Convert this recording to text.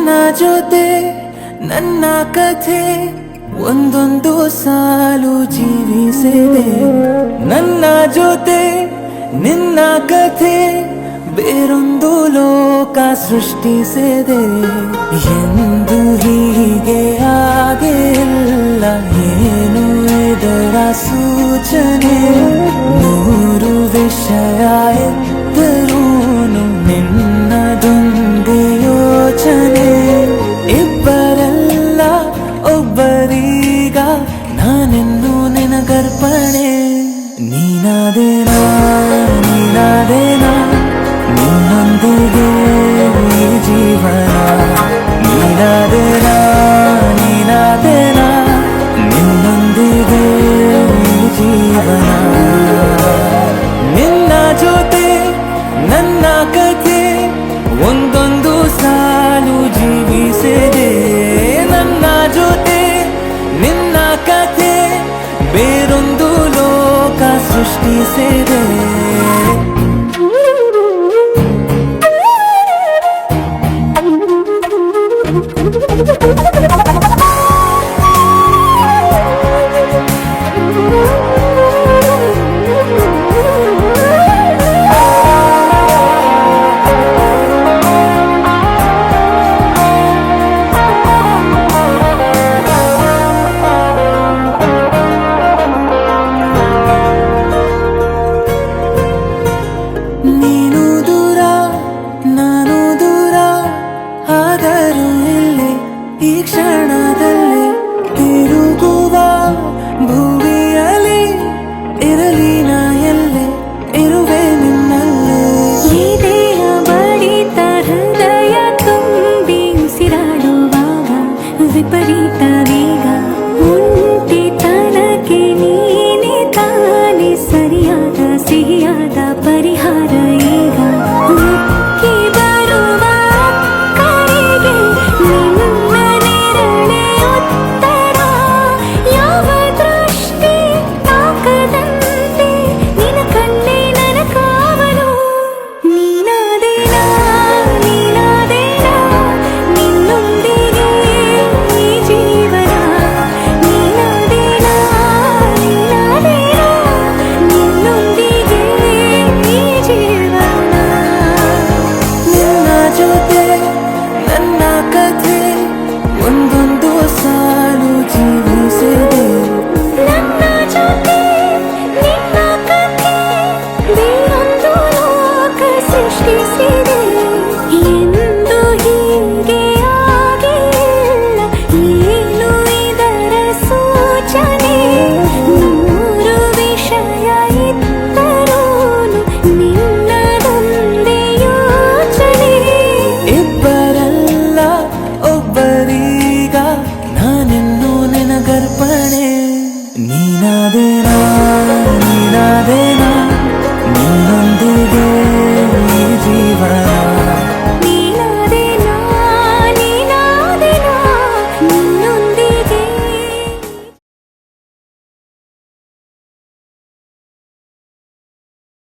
ನನ್ನ ಜೊತೆ ನನ್ನ ಕಥೆ ಒಂದೊಂದು ಸಾಲು ಜೀವಿಸಿದೆ. ನನ್ನ ಜೊತೆ ನಿನ್ನ ಕಥೆ ಬೇರೊಂದು ಲೋಕ ಸೃಷ್ಟಿಸಿದೆ. ಎಂದು ಹೀಗೆ ಆಗಿಲ್ಲ, ಏನು ಇದರ ಸೂಚನೆ? ನೂರು ವಿಷಯ ಇದ್ದರೂನು ನಿನ್ನದೊಂದೇ ಯೋಚನೆ. ಇಬ್ಬರಲ್ಲ ಒಬ್ಬರೀಗ ನಾನೆನ್ನು ನಿನಗರ್ಪಣೆ. ನೀನಾದೇನಾ ನೀನಾದೇನಾ ನಿನ್ನೊಂದಿಗೆ ಈ ಜೀವನ. ನೀನಾದೇನಾ ನೀನಾದೇನಾ ನಿನ್ನೊಂದಿಗೆ ಈ ಜೀವನ. ನಿನ್ನ ಜೊತೆ ನನ್ನ ಕಥೆ ಒಂದೊಂದು ಸಾಲು ಜೀವಿಸಿದೆ. ನನ್ನ ಜೊತೆ ನಿನ್ನ ಕಥೆ ಬೇರೊಂದು ಲೋಕ ಸೃಷ್ಟಿಸಿದೆ. ನೀನು ದೂರ ನಾನು ದೂರ ಆದರೂ ಇಲ್ಲೇ ಈ ಕ್ಷಣದಲ್ಲಿ ತಿರುಗುವ ಭೂಮಿಯಲ್ಲಿ ಇರಲಿ ನಾ ಎಲ್ಲೆ ಇರುವೆ ನಿನ್ನಲ್ಲಿ. ಈ ದೇಹ ಬಡಿತ ಹೃದಯ ತುಂಬಿ ಉಸಿರಾಡುವಾಗ ವಿಪರೀತ ವೇಗ. ಒಂಟಿತನಕ್ಕೆ ನೀನೆ ತಾನೆ ಸರಿಯಾದ ಸಿಹಿಯಾದ ಪರಿಹಾರ.